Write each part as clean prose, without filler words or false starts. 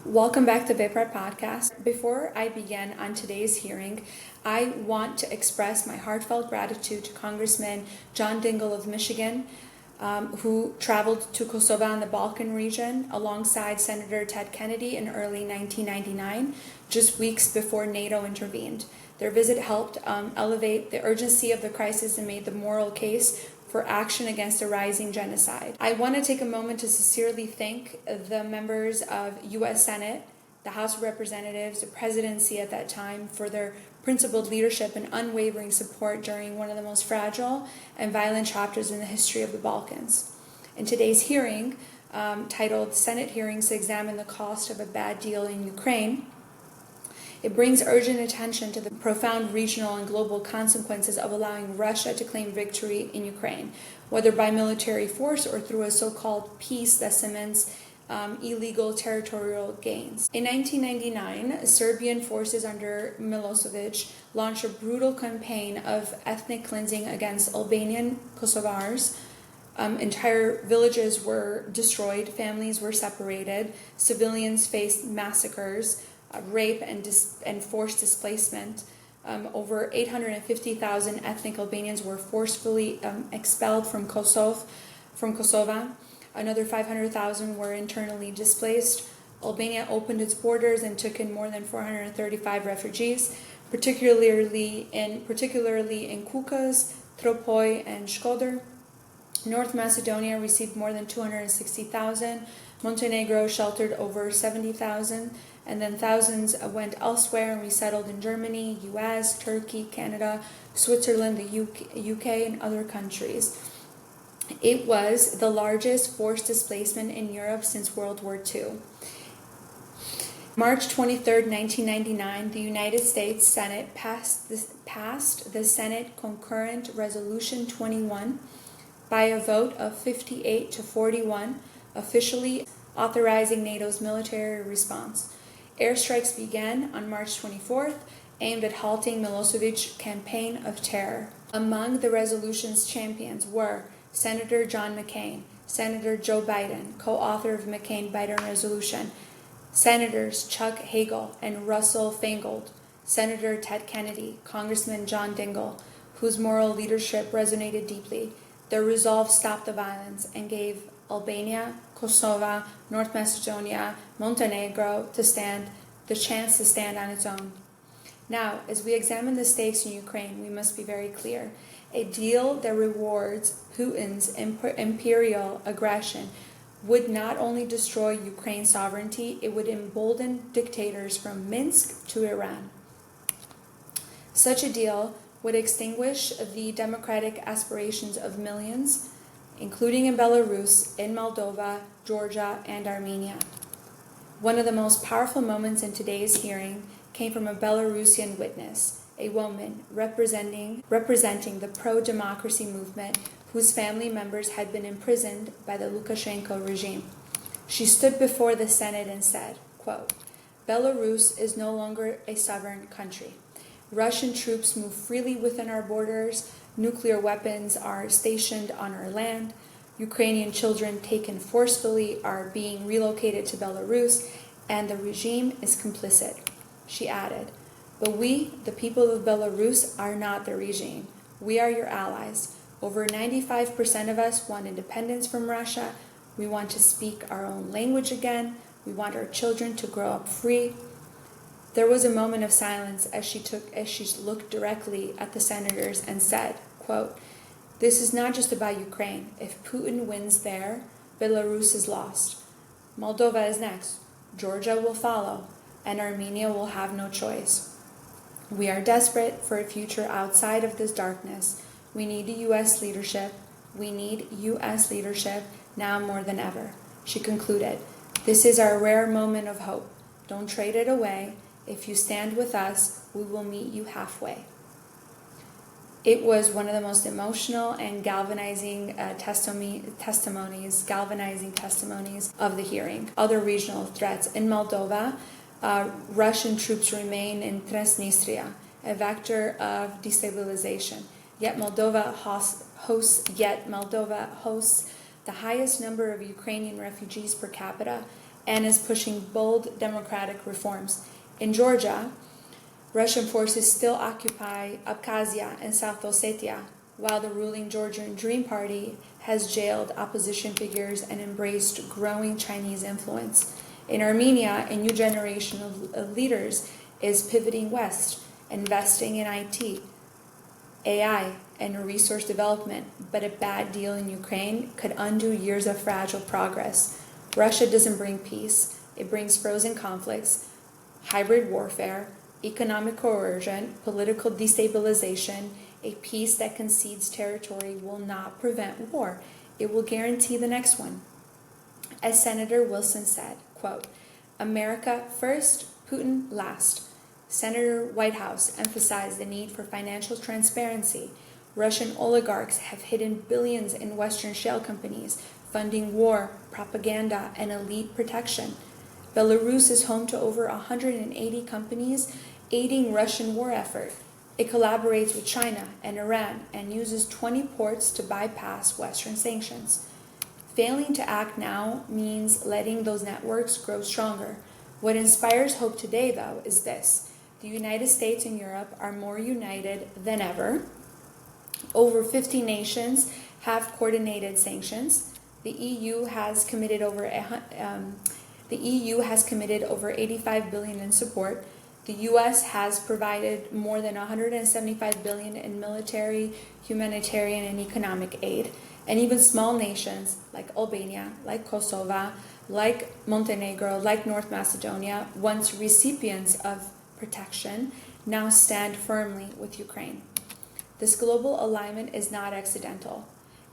Welcome back to VEPRA Podcast. Before I begin on today's hearing, I want to express my heartfelt gratitude to Congressman John Dingell of Michigan, who traveled to Kosova in the Balkan region alongside Senator Ted Kennedy in early 1999, just weeks before NATO intervened. Their visit helped elevate the urgency of the crisis and made the moral case for action against a rising genocide. I want to take a moment to sincerely thank the members of U.S. Senate, the House of Representatives, the presidency at that time for their principled leadership and unwavering support during one of the most fragile and violent chapters in the history of the Balkans. In today's hearing, titled Senate Hearings to Examine the Cost of a Bad Deal in Ukraine, it brings urgent attention to the profound regional and global consequences of allowing Russia to claim victory in Ukraine, whether by military force or through a so-called peace that cements illegal territorial gains. In 1999, Serbian forces under Milosevic launched a brutal campaign of ethnic cleansing against Albanian Kosovars. Entire villages were destroyed, families were separated, civilians faced massacres, rape and forced displacement. Over 850,000 ethnic Albanians were forcefully expelled from Kosova. Another 500,000 were internally displaced. Albania opened its borders and took in more than 435 refugees, particularly in Kukas, Tropoj, and Shkodër. North Macedonia received more than 260,000. Montenegro sheltered over 70,000. And then thousands went elsewhere and resettled in Germany, US, Turkey, Canada, Switzerland, the UK, and other countries. It was the largest forced displacement in Europe since World War II. March 23, 1999, the United States Senate passed the Senate Concurrent Resolution 21 by a vote of 58 to 41, officially authorizing NATO's military response. Airstrikes began on March 24th, aimed at halting Milosevic's campaign of terror. Among the resolution's champions were Senator John McCain, Senator Joe Biden, co-author of McCain-Biden resolution, Senators Chuck Hagel and Russell Feingold, Senator Ted Kennedy, Congressman John Dingell, whose moral leadership resonated deeply. Their resolve stopped the violence and gave Albania, Kosova, North Macedonia, Montenegro the chance to stand on its own. Now, as we examine the stakes in Ukraine, we must be very clear. A deal that rewards Putin's imperial aggression would not only destroy Ukraine's sovereignty, it would embolden dictators from Minsk to Iran. Such a deal would extinguish the democratic aspirations of millions, including in Belarus, in Moldova, Georgia, and Armenia. One of the most powerful moments in today's hearing came from a Belarusian witness, a woman representing the pro-democracy movement whose family members had been imprisoned by the Lukashenko regime. She stood before the Senate and said, quote, "Belarus is no longer a sovereign country. Russian troops move freely within our borders. Nuclear weapons are stationed on our land. Ukrainian children taken forcefully are being relocated to Belarus, and the regime is complicit." She added, "But we, the people of Belarus, are not the regime. We are your allies. Over 95% of us want independence from Russia. We want to speak our own language again. We want our children to grow up free." There was a moment of silence as she looked directly at the senators and said, quote, "This is not just about Ukraine. If Putin wins there, Belarus is lost. Moldova is next. Georgia will follow, and Armenia will have no choice. We are desperate for a future outside of this darkness. We need U.S. leadership. We need U.S. leadership now more than ever." She concluded, "This is our rare moment of hope. Don't trade it away. If you stand with us, we will meet you halfway." It was one of the most emotional and galvanizing testimonies of the hearing. Other regional threats. In Moldova, Russian troops remain in Transnistria, a vector of destabilization. Yet Moldova hosts the highest number of Ukrainian refugees per capita and is pushing bold democratic reforms. In Georgia, Russian forces still occupy Abkhazia and South Ossetia, while the ruling Georgian Dream Party has jailed opposition figures and embraced growing Chinese influence. In Armenia, a new generation of leaders is pivoting west, investing in IT, AI, and resource development, but a bad deal in Ukraine could undo years of fragile progress. Russia doesn't bring peace, it brings frozen conflicts, hybrid warfare, economic coercion, political destabilization. A peace that concedes territory will not prevent war. It will guarantee the next one. As Senator Wilson said, quote, "America first, Putin last." Senator Whitehouse emphasized the need for financial transparency. Russian oligarchs have hidden billions in Western shale companies, funding war, propaganda, and elite protection. Belarus is home to over 180 companies aiding Russian war effort. It collaborates with China and Iran and uses 20 ports to bypass Western sanctions. Failing to act now means letting those networks grow stronger. What inspires hope today, though, is this. The United States and Europe are more united than ever. Over 50 nations have coordinated sanctions. The EU has committed over $85 billion in support. The U.S. has provided more than $175 billion in military, humanitarian, and economic aid. And even small nations like Albania, like Kosova, like Montenegro, like North Macedonia, once recipients of protection, now stand firmly with Ukraine. This global alignment is not accidental.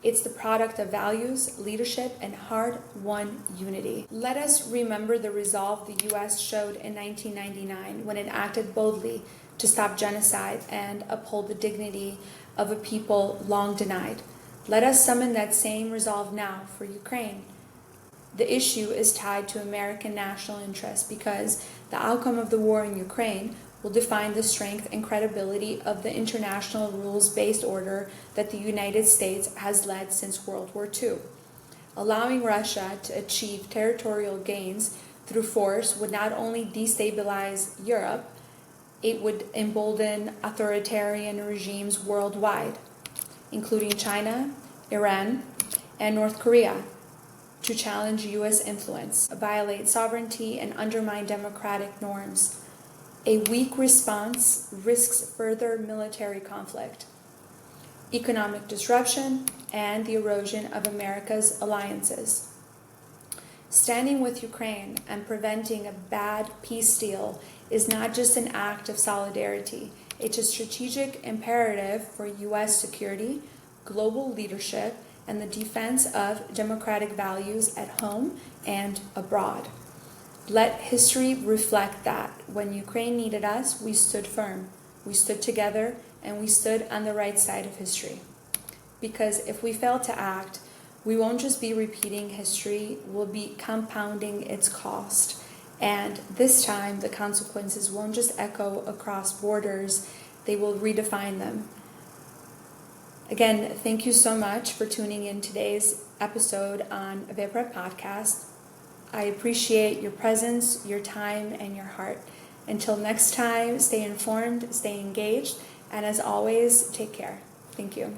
It's the product of values, leadership, and hard-won unity. Let us remember the resolve the U.S. showed in 1999 when it acted boldly to stop genocide and uphold the dignity of a people long denied. Let us summon that same resolve now for Ukraine. The issue is tied to American national interest because the outcome of the war in Ukraine will define the strength and credibility of the international rules-based order that the United States has led since World War II. Allowing Russia to achieve territorial gains through force would not only destabilize Europe, it would embolden authoritarian regimes worldwide, including China, Iran, and North Korea, to challenge U.S. influence, violate sovereignty, and undermine democratic norms. A weak response risks further military conflict, economic disruption, and the erosion of America's alliances. Standing with Ukraine and preventing a bad peace deal is not just an act of solidarity. It's a strategic imperative for U.S. security, global leadership, and the defense of democratic values at home and abroad. Let history reflect that when Ukraine needed us, we stood firm, we stood together, and we stood on the right side of history. Because if we fail to act, we won't just be repeating history, we'll be compounding its cost. And this time, the consequences won't just echo across borders, they will redefine them. Again, thank you so much for tuning in today's episode on VEPRA Podcast. I appreciate your presence, your time, and your heart. Until next time, stay informed, stay engaged, and as always, take care. Thank you.